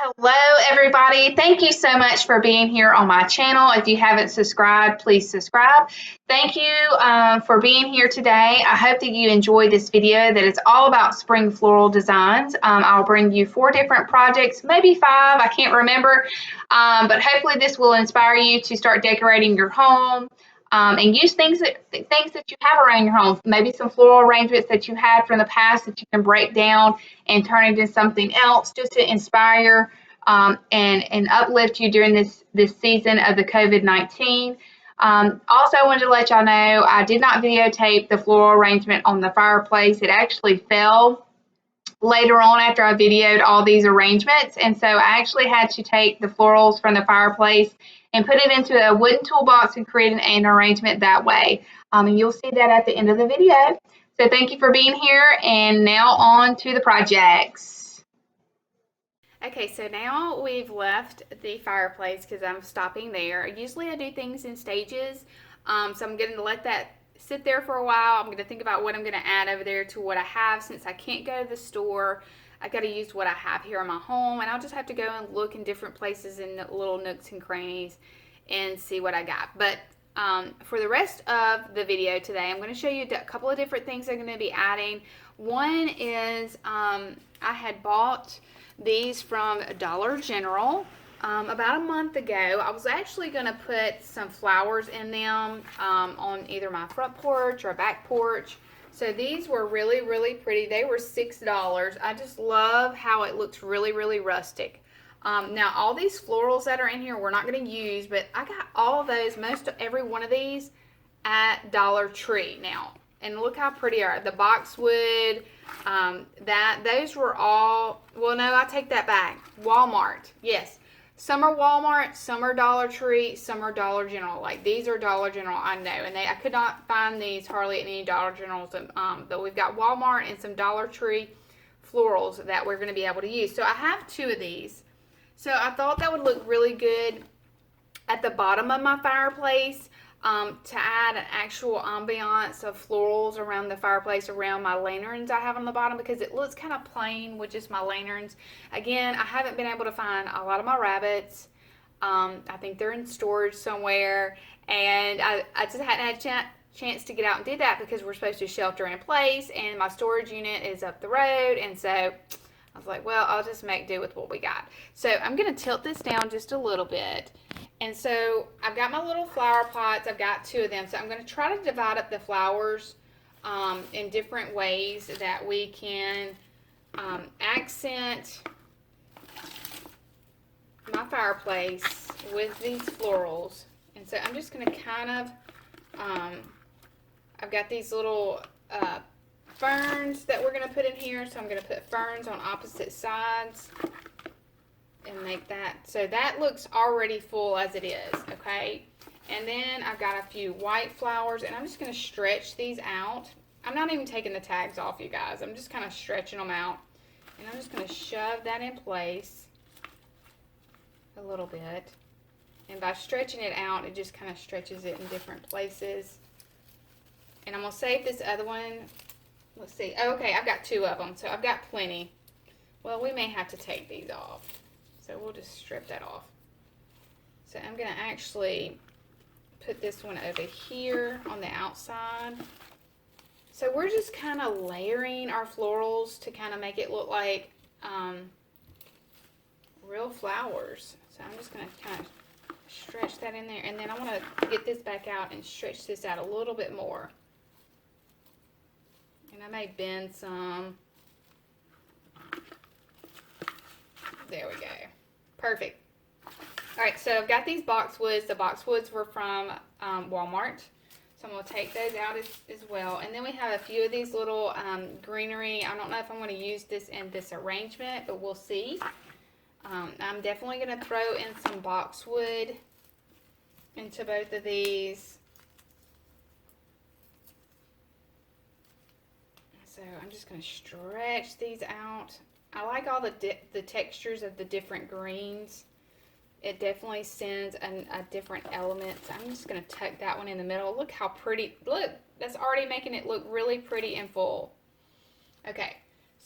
Hello, everybody. Thank you so much for being here on my channel. If you haven't subscribed, please subscribe. Thank you for being here today. I hope that you enjoyed this video that is all about spring floral designs. I'll bring you 4 different projects, maybe 5, I can't remember, but hopefully this will inspire you to start decorating your home. And use things that you have around your home, maybe some floral arrangements that you had from the past that you can break down and turn into something else just to inspire and uplift you during this season of the COVID-19. Also, I wanted to let y'all know I did not videotape the floral arrangement on the fireplace. It actually fell later on after I videoed all these arrangements. And so I actually had to take the florals from the fireplace and put it into a wooden toolbox and create an arrangement that way. And you'll see that at the end of the video. So thank you for being here. And now on to the projects. Okay, so now we've left the fireplace because I'm stopping there. Usually I do things in stages. So I'm going to let that sit there for a while. I'm going to think about what I'm going to add over there to what I have. Since I can't go to the store, I got to use what I have here in my home, and I'll just have to go and look in different places in little nooks and crannies and see what I got. But for the rest of the video today, I'm going to show you a couple of different things I'm going to be adding. One is I had bought these from Dollar General about a month ago. I was actually going to put some flowers in them on either my front porch or back porch. So these were really, really pretty. They were $6. I just love how it looks really, really rustic. Now, all these florals that are in here we're not going to use, but I got all of those, every one of these at Dollar Tree now. And look how pretty they are. The boxwood, those were all, well, no, I take that back. Walmart, yes. Some are Walmart, some are Dollar Tree, some are Dollar General. Like these are Dollar General, I know. And I could not find these hardly at any Dollar Generals. But we've got Walmart and some Dollar Tree florals that we're going to be able to use. So I have 2 of these. So I thought that would look really good at the bottom of my fireplace. To add an actual ambiance of florals around the fireplace, around my lanterns I have on the bottom, because it looks kind of plain with just my lanterns. Again, I haven't been able to find a lot of my rabbits. I think they're in storage somewhere, and I just hadn't had a chance to get out and do that because we're supposed to shelter in place, and my storage unit is up the road, and so I was like, well, I'll just make do with what we got. So I'm going to tilt this down just a little bit. And so I've got my little flower pots. I've got 2 of them. So I'm going to try to divide up the flowers in different ways that we can accent my fireplace with these florals. And so I'm just going to kind of, I've got these little ferns that we're going to put in here. So I'm going to put ferns on opposite sides and make that, so that looks already full as it is, okay? And then I've got a few white flowers, and I'm just going to stretch these out. I'm not even taking the tags off, you guys. I'm just kind of stretching them out, and I'm just going to shove that in place a little bit. And by stretching it out, it just kind of stretches it in different places. And I'm going to save this other one. Let's see. Okay, I've got 2 of them, so I've got plenty. Well, we may have to take these off. So we'll just strip that off. So I'm going to actually put this one over here on the outside. So we're just kind of layering our florals to kind of make it look like real flowers. So I'm just going to kind of stretch that in there. And then I want to get this back out and stretch this out a little bit more. And I may bend some. There we go. Perfect. All right, so I've got these boxwoods. The boxwoods were from Walmart. So I'm going to take those out as well. And then we have a few of these little greenery. I don't know if I'm going to use this in this arrangement, but we'll see. I'm definitely going to throw in some boxwood into both of these. So I'm just going to stretch these out. I like all the textures of the different greens. It definitely sends a different element. So I'm just going to tuck that one in the middle. Look how pretty. Look, that's already making it look really pretty and full. Okay,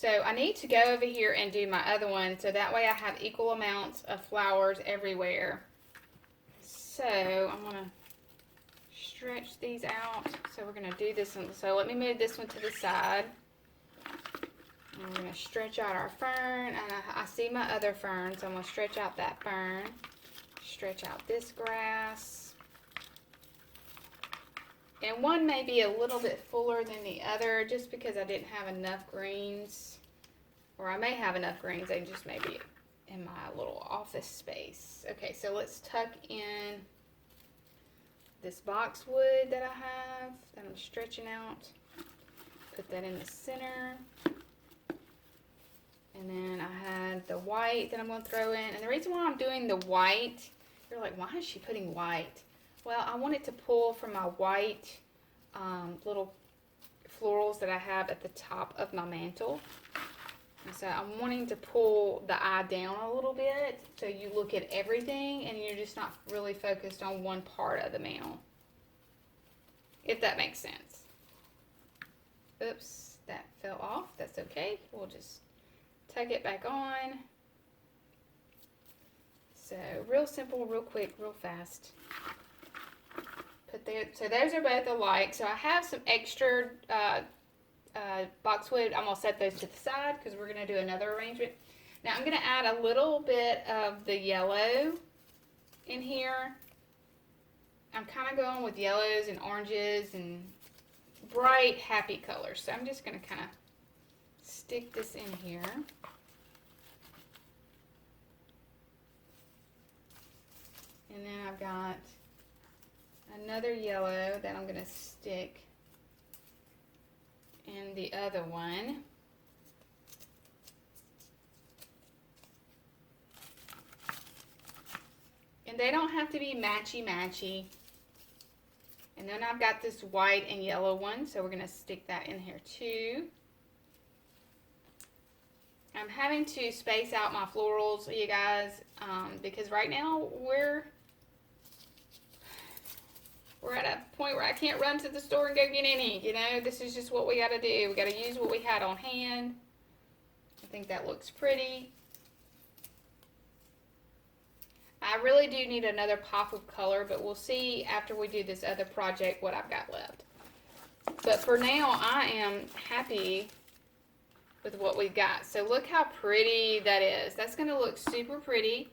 So I need to go over here and do my other one, so that way I have equal amounts of flowers everywhere. So I'm going to stretch these out. So we're going to do this one. So let me move this one to the side. And we're going to stretch out our fern. And I see my other fern, so I'm going to stretch out that fern. Stretch out this grass. And one may be a little bit fuller than the other just because I didn't have enough greens. Or I may have enough greens, they just may be in my little office space. Okay, so let's tuck in this boxwood that I have, that I'm stretching out. Put that in the center. And then I had the white that I'm going to throw in. And the reason why I'm doing the white, you're like, why is she putting white? Well, I want it to pull from my white little florals that I have at the top of my mantle. And so I'm wanting to pull the eye down a little bit so you look at everything and you're just not really focused on one part of the mantle. If that makes sense. Oops, that fell off. That's okay. We'll just tuck it back on. So real simple, real quick, real fast. Put there. So those are both alike. So I have some extra boxwood. I'm going to set those to the side because we're going to do another arrangement. Now I'm going to add a little bit of the yellow in here. I'm kind of going with yellows and oranges and bright, happy colors. So I'm just going to kind of stick this in here. And then I've got another yellow that I'm going to stick in the other one. And they don't have to be matchy-matchy. And then I've got this white and yellow one, so we're going to stick that in here too. I'm having to space out my florals, you guys, because right now we're at a point where I can't run to the store and go get any, you know. This is just what we got to do. We got to use what we had on hand. I think that looks pretty. I really do need another pop of color, but we'll see after we do this other project what I've got left. But for now, I am happy with what we've got. So look how pretty that is. That's going to look super pretty.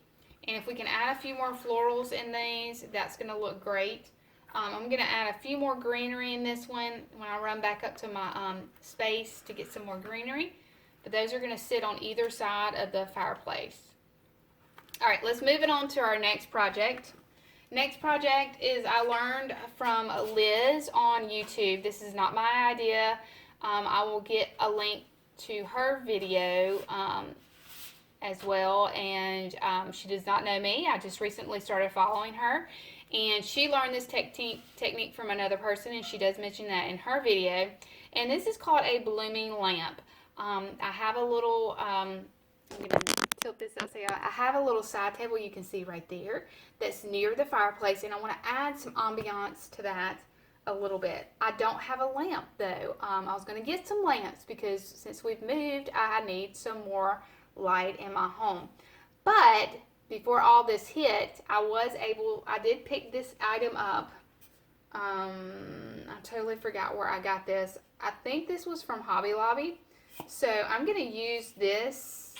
And if we can add a few more florals in these, that's going to look great. I'm going to add a few more greenery in this one when I run back up to my space to get some more greenery. But those are going to sit on either side of the fireplace. All right, let's move it on to our next project. Next project is I learned from Liz on YouTube. This is not my idea. I will get a link to her video as well, and she does not know me. I just recently started following her, and she learned this technique from another person, and she does mention that in her video. And this is called a blooming lamp. I have a little I'm gonna tilt this up so I have a little side table you can see right there that's near the fireplace, and I want to add some ambiance to that a little bit. I don't have a lamp though. I was going to get some lamps because since we've moved, I need some more light in my home. But before all this hit, I did pick this item up. I totally forgot where I got this. I think this was from Hobby Lobby. So I'm going to use this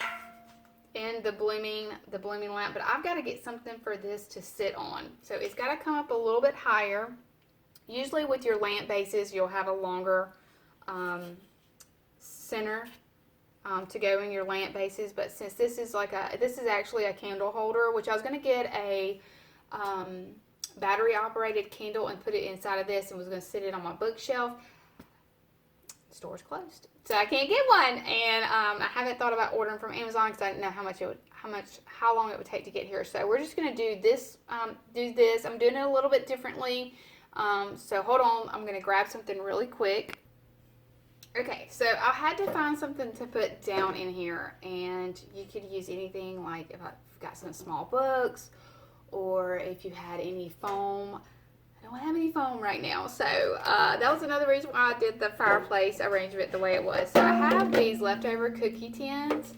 in the blooming lamp, but I've got to get something for this to sit on. So it's got to come up a little bit higher. Usually with your lamp bases, you'll have a longer center to go in your lamp bases, but since this is actually a candle holder, which I was going to get a battery operated candle and put it inside of this and was going to sit it on my bookshelf. The store's closed, so I can't get one, and I haven't thought about ordering from Amazon because I didn't know how long it would take to get here. So we're just going to do this. I'm doing it a little bit differently. So hold on, I'm going to grab something really quick. Okay, so I had to find something to put down in here, and you could use anything, like if I've got some small books, or if you had any foam I don't have any foam right now, so that was another reason why I did the fireplace arrangement the way it was. So I have these leftover cookie tins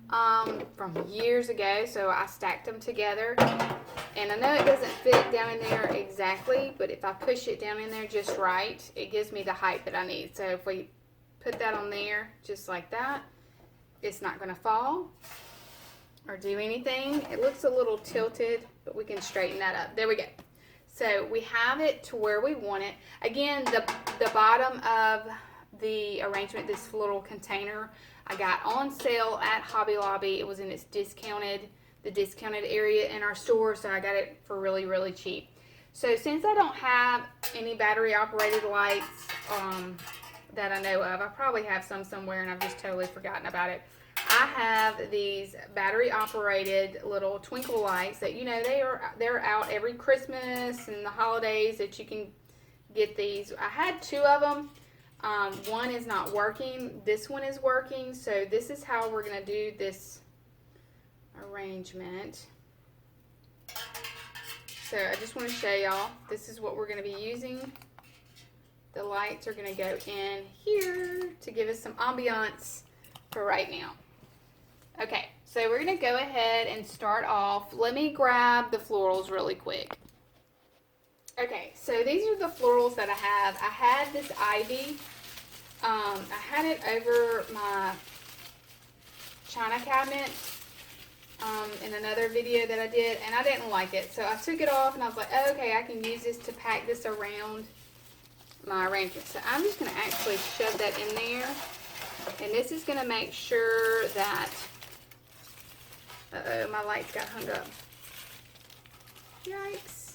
from years ago, so I stacked them together. And I know it doesn't fit down in there exactly, but if I push it down in there just right, it gives me the height that I need. So if we put that on there just like that, it's not going to fall or do anything. It looks a little tilted, but we can straighten that up. There we go. So we have it to where we want it. Again, the bottom of the arrangement, this little container, I got on sale at Hobby Lobby. It was in its discounted area in our store, so I got it for really, really cheap. So since I don't have any battery operated lights that I know of, I probably have some somewhere and I've just totally forgotten about it. I have these battery operated little twinkle lights that, you know, they're out every Christmas and the holidays that you can get these. I had two of them. One is not working. This one is working. So this is how we're going to do this arrangement. So I just want to show y'all, this is what we're going to be using. The lights are going to go in here to give us some ambiance for right now. Okay, so we're going to go ahead and start off. Let me grab the florals really quick. Okay, so these are the florals that I have. I had this ivy. I had it over my china cabinet in another video that I did, and I didn't like it. So I took it off and I was like, oh, okay, I can use this to pack this around my arrangement. So I'm just going to actually shove that in there. And this is going to make sure that, uh-oh, my lights got hung up. Yikes.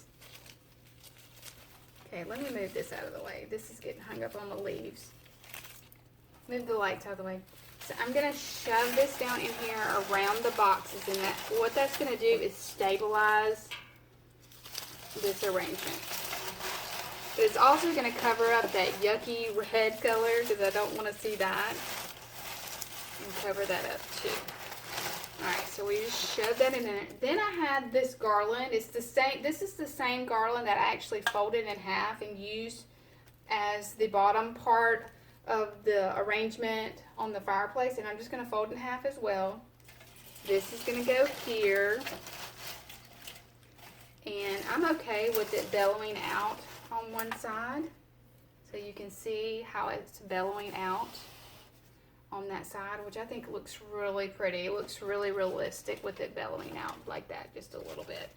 Okay, let me move this out of the way. This is getting hung up on the leaves. Move the lights out of the way. So I'm going to shove this down in here around the boxes, and what that's going to do is stabilize this arrangement. But it's also going to cover up that yucky red color because I don't want to see that. And cover that up too. Alright, so we just shove that in there. Then I had this garland. It's the same. This is the same garland that I actually folded in half and used as the bottom part of the arrangement on the fireplace. And I'm just going to fold in half as well. This is going to go here. And I'm okay with it bellowing out on one side. So you can see how it's bellowing out on that side, which I think looks really pretty. It looks really realistic with it bellowing out like that just a little bit.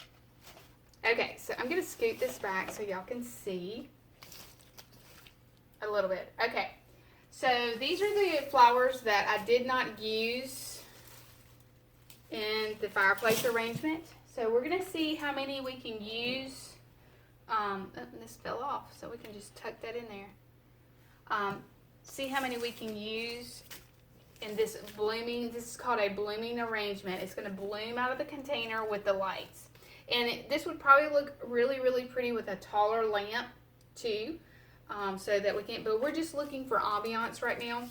Okay, so I'm going to scoot this back so y'all can see a little bit. Okay, so these are the flowers that I did not use in the fireplace arrangement. So we're going to see how many we can use. This fell off, so we can just tuck that in there. See how many we can use in this blooming. This is called a blooming arrangement. It's going to bloom out of the container with the lights. And this would probably look really, really pretty with a taller lamp too. So that we can, but we're just looking for ambiance right now.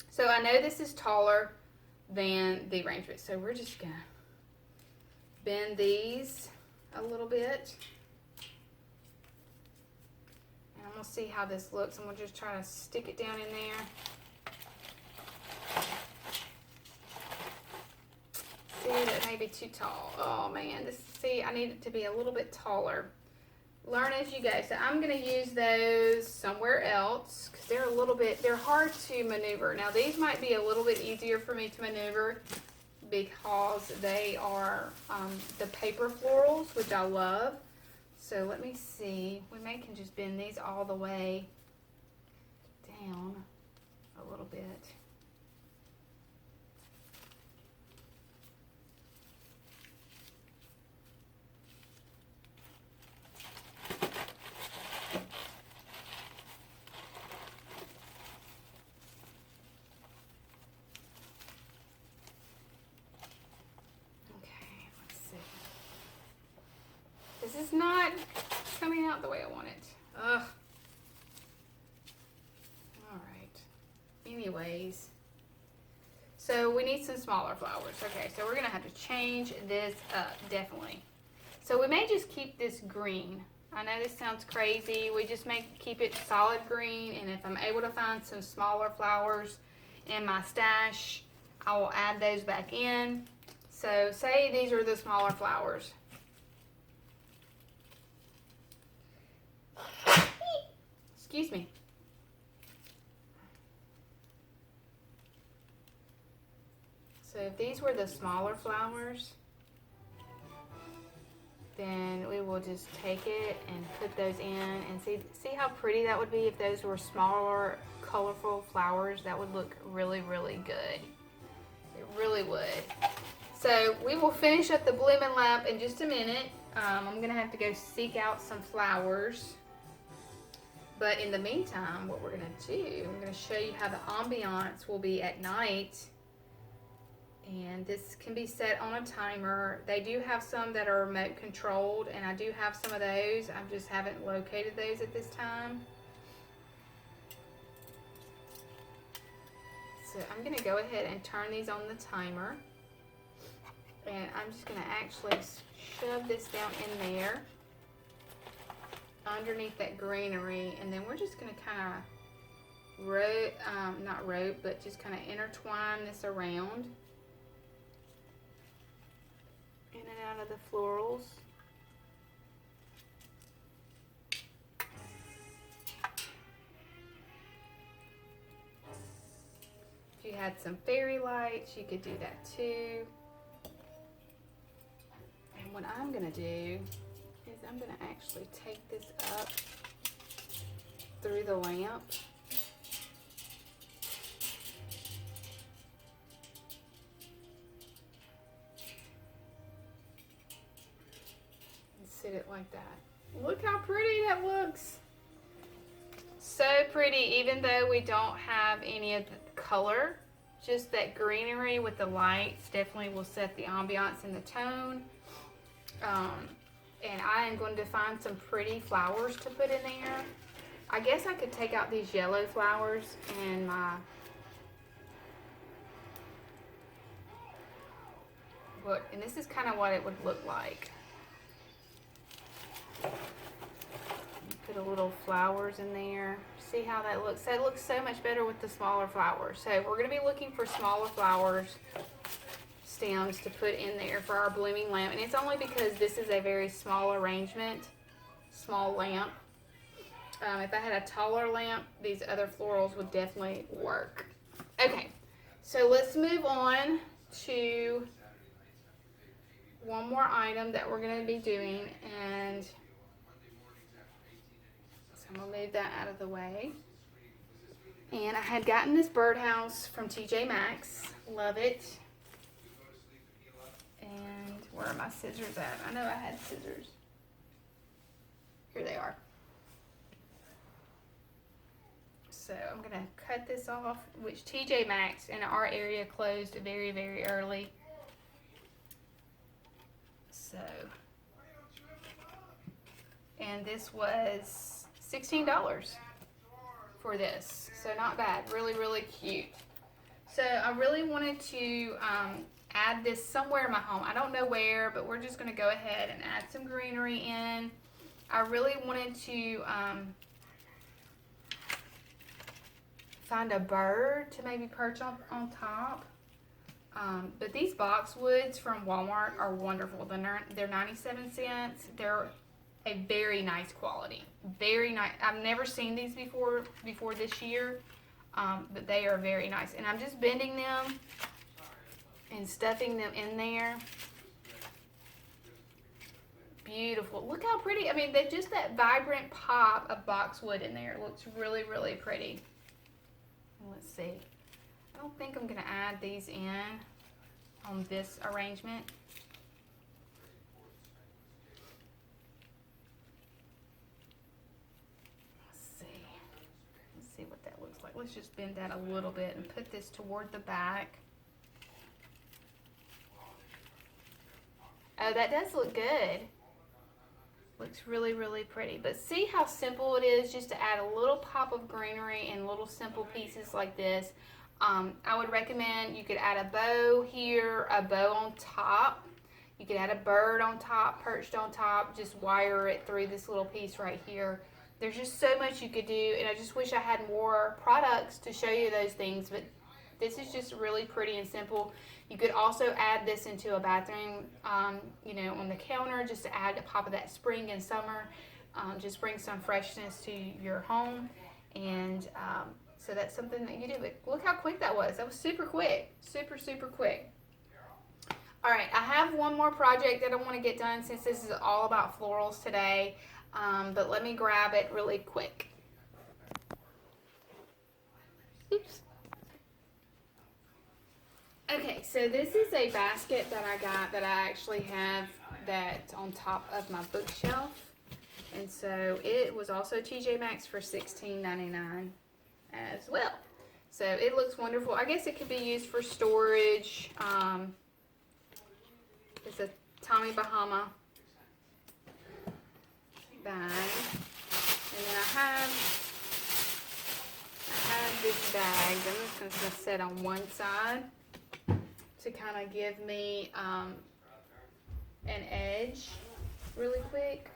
So I know this is taller than the arrangement. So we're just going to bend these a little bit. And I'm going to see how this looks. I'm going to just try to stick it down in there. See, that may be too tall. Oh man, see, I need it to be a little bit taller. Learn as you go. So I'm going to use those somewhere else because they're hard to maneuver. Now these might be a little bit easier for me to maneuver because they are the paper florals, which I love. So let me see. We can just bend these all the way down a little bit. This is not coming out the way I want it. Ugh. Alright. Anyways. So we need some smaller flowers. Okay, so we're going to have to change this up, definitely. So we may just keep this green. I know this sounds crazy. We just keep it solid green, and if I'm able to find some smaller flowers in my stash, I will add those back in. So say these are the smaller flowers. Excuse me. So if these were the smaller flowers, then we will just take it and put those in and see how pretty that would be if those were smaller, colorful flowers. That would look really, really good. It really would. So we will finish up the blooming lamp in just a minute. I'm gonna have to go seek out some flowers. But in the meantime, what we're gonna do, I'm gonna show you how the ambiance will be at night. And this can be set on a timer. They do have some that are remote controlled, and I do have some of those. I just haven't located those at this time. So I'm gonna go ahead and turn these on the timer. And I'm just gonna actually shove this down in there underneath that greenery, and then we're just gonna kind of not rope, but just kind of intertwine this around in and out of the florals. If you had some fairy lights, you could do that too. And what I'm gonna do is I'm gonna actually take this up through the lamp. And sit it like that. Look how pretty that looks. So pretty, even though we don't have any of the color, just that greenery with the lights definitely will set the ambiance and the tone. And I am going to find some pretty flowers to put in there. I guess I could take out these yellow flowers and and this is kind of what it would look like. Put a little flowers in there. See how that looks? That looks so much better with the smaller flowers. So we're going to be looking for smaller flowers, stems to put in there for our blooming lamp. And it's only because this is a very small arrangement, small lamp. If I had a taller lamp, these other florals would definitely work. Okay, so let's move on to one more item that we're going to be doing, and so I'm going to move that out of the way. And I had gotten this birdhouse from TJ Maxx. Love it. And where are my scissors at? I know I had scissors. Here they are. So I'm going to cut this off, which TJ Maxx in our area closed very, very early. So, and this was $16 for this. So not bad. Really, really cute. So I really wanted to add this somewhere in my home. I don't know where, but we're just going to go ahead and add some greenery in. I really wanted to find a bird to maybe perch on top. But these boxwoods from Walmart are wonderful. They're 97 cents. They're a very nice quality. Very nice. I've never seen these before this year, but they are very nice. And I'm just bending them and stuffing them in there. Beautiful. Look how pretty. I mean, just that vibrant pop of boxwood in there. It looks really, really pretty. Let's see. I don't think I'm going to add these in on this arrangement. Let's see what that looks like. Let's just bend that a little bit and put this toward the back. Oh, that does look good. Looks really, really pretty. But see how simple it is just to add a little pop of greenery in little simple pieces like this. I would recommend you could add a bow here, a bow on top. You could add a bird on top, perched on top, just wire it through this little piece right here. There's just so much you could do, and I just wish I had more products to show you those things, but this is just really pretty and simple. You could also add this into a bathroom, you know, on the counter, just to add a pop of that spring and summer. Just bring some freshness to your home, and so that's something that you do. But look how quick that was. That was super quick, super, super quick. All right, I have one more project that I want to get done since this is all about florals today, but let me grab it really quick. Oops. Okay, so this is a basket that I got that I actually have that's on top of my bookshelf. And so it was also TJ Maxx for $16.99 as well. So it looks wonderful. I guess it could be used for storage. It's a Tommy Bahama bag. And then I have this bag. I'm just going to set on one side to kind of give me an edge really quick.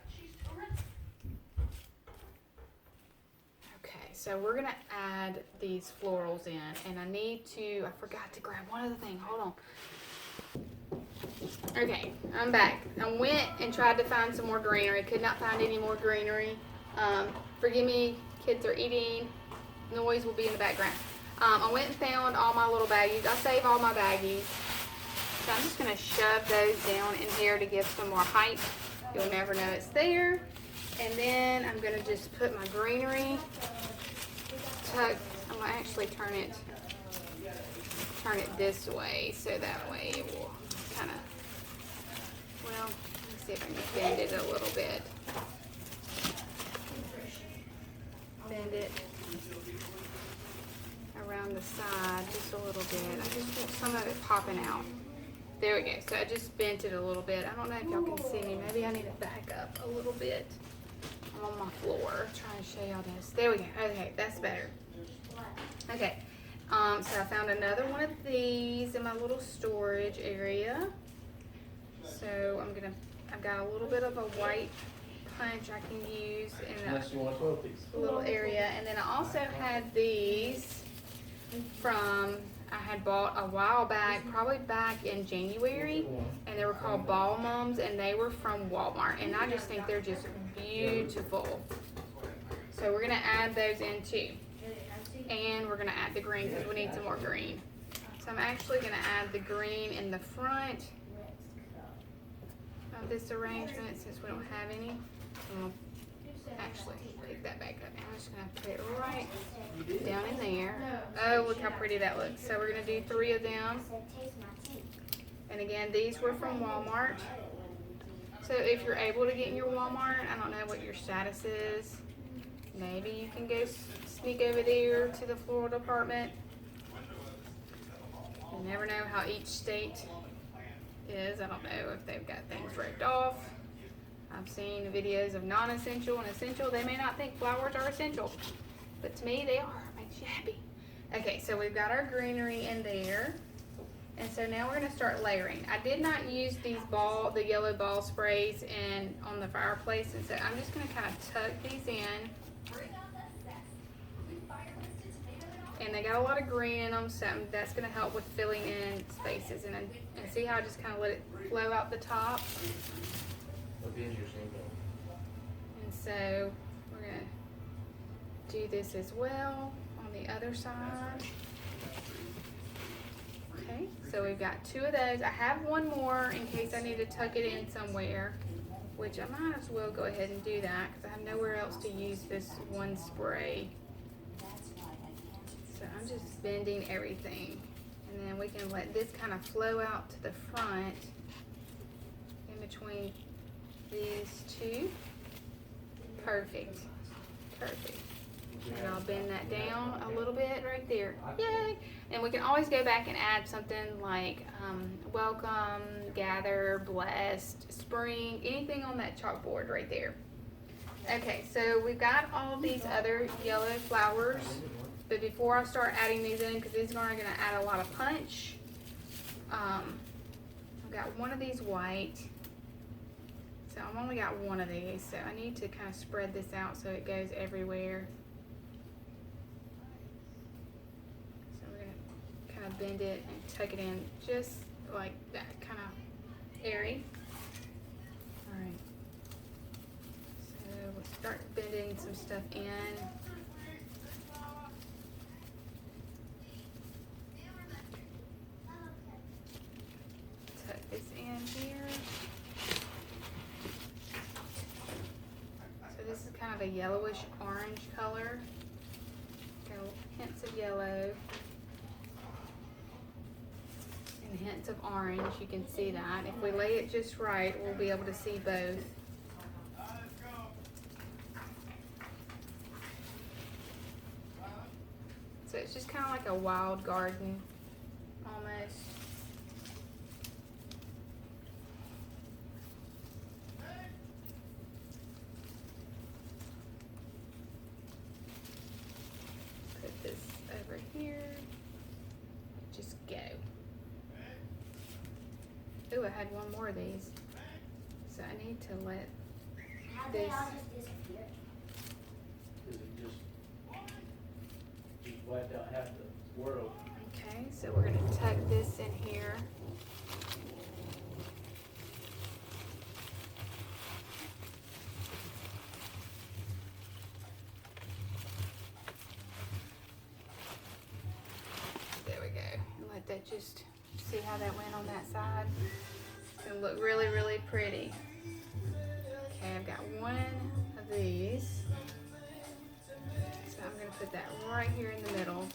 Okay, so we're gonna add these florals in, and I forgot to grab one other thing, hold on. Okay, I'm back. I went and tried to find some more greenery, could not find any more greenery. Forgive me, kids are eating, noise will be in the background. I went and found all my little baggies. I save all my baggies. So I'm just gonna shove those down in here to give some more height. You'll never know it's there. And then I'm gonna just put my greenery tucked. I'm gonna actually turn it this way, so that way it will kind of, well, let me see if I can bend it a little bit. Bend it around the side just a little bit. I just want some of it popping out. There we go. So I just bent it a little bit. I don't know if y'all can see me. Maybe I need to back up a little bit. I'm on my floor trying to show y'all this. There we go. Okay, that's better. Okay. So I found another one of these in my little storage area. So I've got a little bit of a white punch I can use in a little area. And then I also had these I had bought a while back, probably back in January, and they were called Ball Mums, and they were from Walmart, and I just think they're just beautiful. So we're gonna add those in too, and we're gonna add the green because we need some more green. So I'm actually gonna add the green in the front of this arrangement since we don't have any. Actually pick that back up. I'm just gonna put it right down in there. Oh, look how pretty that looks. So we're gonna do 3 of them. And again, these were from Walmart. So if you're able to get in your Walmart, I don't know what your status is. Maybe you can go sneak over there to the floral department. You never know how each state is. I don't know if they've got things roped off. I've seen videos of non-essential and essential. They may not think flowers are essential, but to me they are. It makes you happy. Okay, so we've got our greenery in there. And so now we're gonna start layering. I did not use the yellow ball sprays on the fireplace, and so I'm just gonna kind of tuck these in. And they got a lot of green in them, so that's gonna help with filling in spaces. And see how I just kind of let it flow out the top. And so we're going to do this as well on the other side. Okay, so we've got 2 of those. I have one more in case I need to tuck it in somewhere, which I might as well go ahead and do that because I have nowhere else to use this one spray. So I'm just bending everything. And then we can let this kind of flow out to the front in between these 2. Perfect. Perfect. And I'll bend that down a little bit right there. Yay! And we can always go back and add something like welcome, gather, blessed, spring, anything on that chalkboard right there. Okay, so we've got all these other yellow flowers. But before I start adding these in, because these are going to add a lot of punch, I've got one of these white. So I've only got one of these, so I need to kind of spread this out so it goes everywhere. So we're gonna kind of bend it and tuck it in just like that, kind of airy. All right. So we'll start bending some stuff in. Tuck this in here. So this is kind of a yellowish orange color. Got hints of yellow and hints of orange. You can see that. If we lay it just right, we'll be able to see both. So it's just kind of like a wild garden, almost. Put this over here. Just go. Ooh, I had one more of these. So I need to let How this. they all just disappear? Is it just wiped out half the world? Okay, so we're going to tuck this in here. There we go. And let that just, see how that went on that side? It's going to look really, really pretty. Okay, I've got one of these. So I'm going to put that right here in the middle.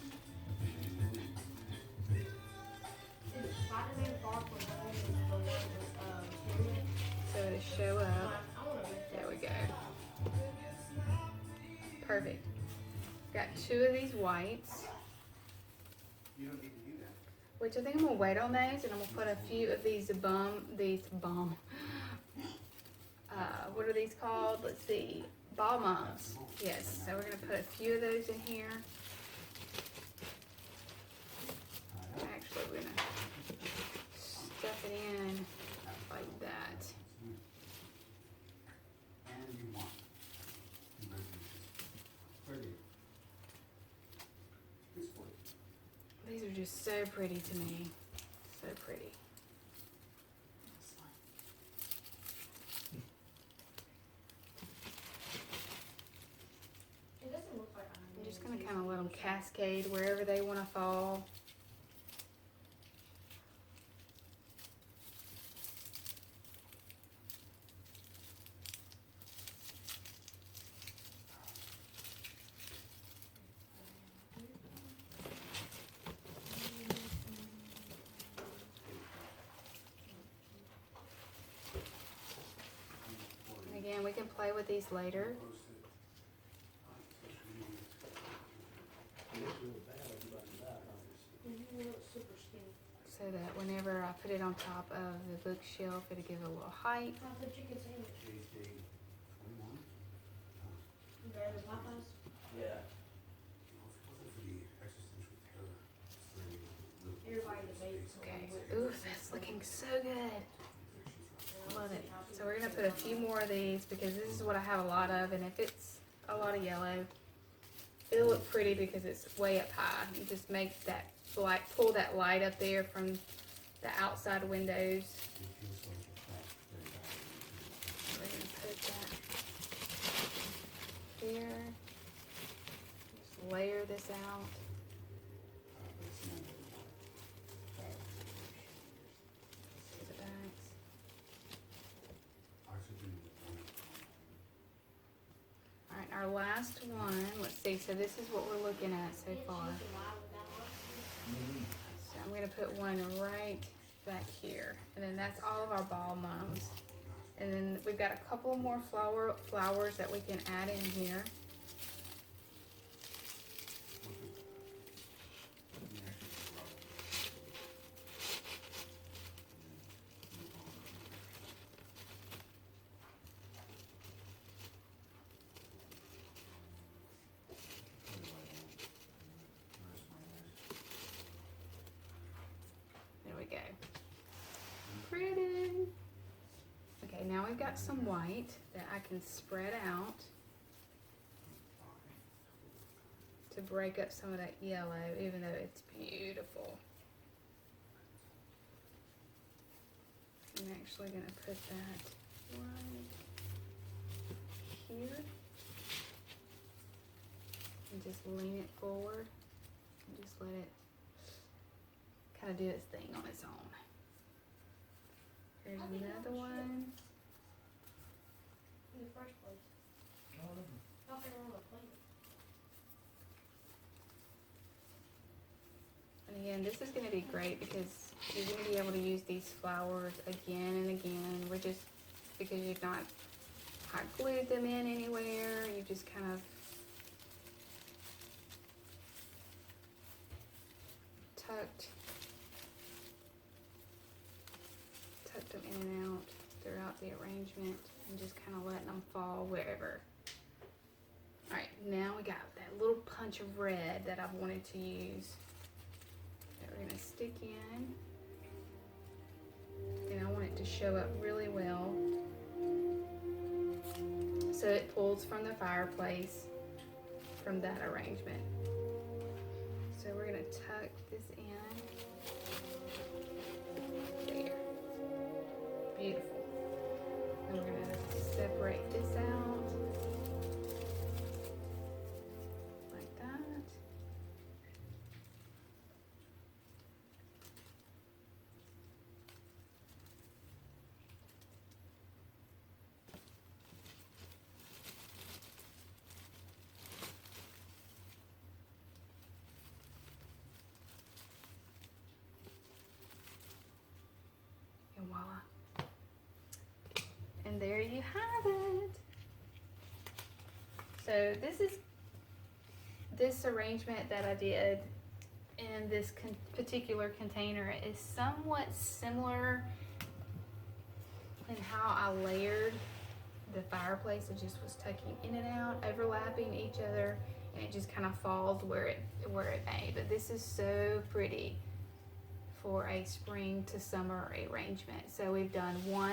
So to show up, there we go. Perfect. Got two of these whites, which I think I'm gonna wait on those, and I'm gonna put a few of these what are these called? Let's see, ball mums. Yes, so we're gonna put a few of those in here. Actually, we're gonna stuff it in like that. These are just so pretty to me. So pretty. It doesn't look like I'm just gonna kind of let them cascade wherever they want to fall. And again, we can play with these later. super skinny. So that whenever I put it on top of the bookshelf, it'll give it a little height. How's the chicken sandwich? Better than Popeyes? Yeah. Everybody debates. Okay. Ooh, that's looking so good. I love it. So we're gonna put a few more of these because this is what I have a lot of, and if it's a lot of yellow, it'll look pretty because it's way up high. You just make that light, pull that light up there from the outside windows. We're gonna put that there. Just layer this out. To the backs. All right, our last one. Let's see. So this is what we're looking at so far. So I'm gonna put one right back here, and then that's all of our ball mums. And then we've got a couple more flowers that we can add in here. There we go. Pretty. Okay, now we've got some white that I can spread out to break up some of that yellow, even though it's beautiful. I'm actually going to put that right here and just lean it forward and just let it kind of do its thing on its own. Here's another one. In the first place. How can I plant it? And again, this is going to be great because you're going to be able to use these flowers again and again. We're just, because you've not hot glued them in anywhere, you just kind of tucked them in and out throughout the arrangement and just kind of letting them fall wherever. All right, now we got that little punch of red that I've wanted to use that we're gonna stick in. And I want it to show up really well. So it pulls from the fireplace from that arrangement. So we're gonna tuck this in. There. Beautiful. And we're gonna separate this out like that. And voila. And there you have it. So this arrangement that I did in this particular container is somewhat similar in how I layered the fireplace. It just was tucking in and out, overlapping each other, and it just kind of falls where it may. But this is so pretty for a spring to summer arrangement. So we've done 1,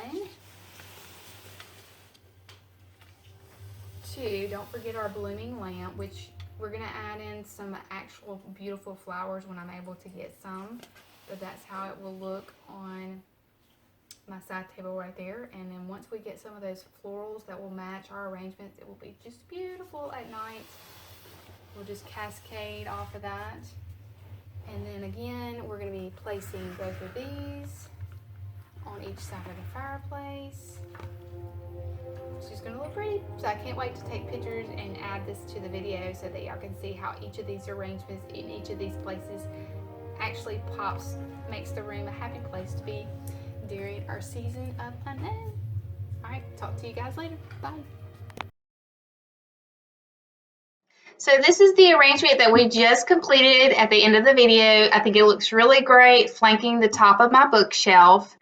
2, don't forget our blooming lamp, which we're gonna add in some actual beautiful flowers when I'm able to get some, but that's how it will look on my side table right there. And then once we get some of those florals that will match our arrangements, it will be just beautiful at night. We'll just cascade off of that. And then again, we're gonna be placing both of these on each side of the fireplace. It's just gonna look pretty. So I can't wait to take pictures and add this to the video so that y'all can see how each of these arrangements in each of these places actually makes the room a happy place to be during our season of unknown. All right, talk to you guys later. Bye. So this is the arrangement that we just completed at the end of the video. I think it looks really great, flanking the top of my bookshelf.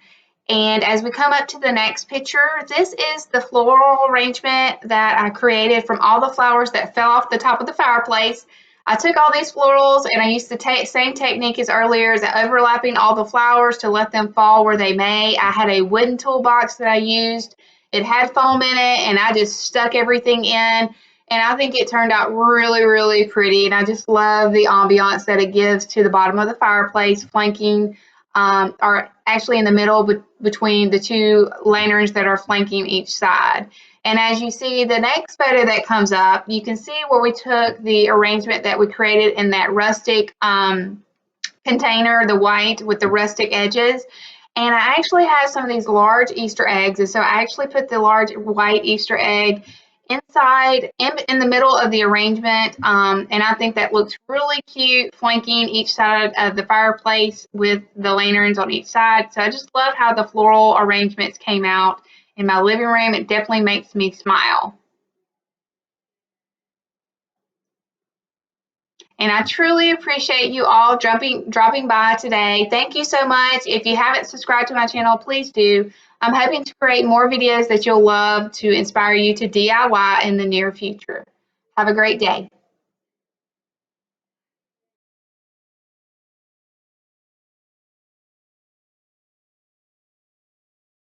And as we come up to the next picture, this is the floral arrangement that I created from all the flowers that fell off the top of the fireplace. I took all these florals and I used the same technique as earlier, as overlapping all the flowers to let them fall where they may. I had a wooden toolbox that I used. It had foam in it, and I just stuck everything in. And I think it turned out really, really pretty. And I just love the ambiance that it gives to the bottom of the fireplace, flanking, or actually in the middle between the 2 lanterns that are flanking each side. And as you see the next photo that comes up, you can see where we took the arrangement that we created in that rustic container, the white with the rustic edges. And I actually have some of these large Easter eggs. And so I actually put the large white Easter egg inside in the middle of the arrangement, and I think that looks really cute, flanking each side of the fireplace with the lanterns on each side. So I just love how the floral arrangements came out in my living room. It definitely makes me smile. And I truly appreciate you all dropping by today. Thank you so much. If you haven't subscribed to my channel, please do. I'm hoping to create more videos that you'll love to inspire you to DIY in the near future. Have a great day.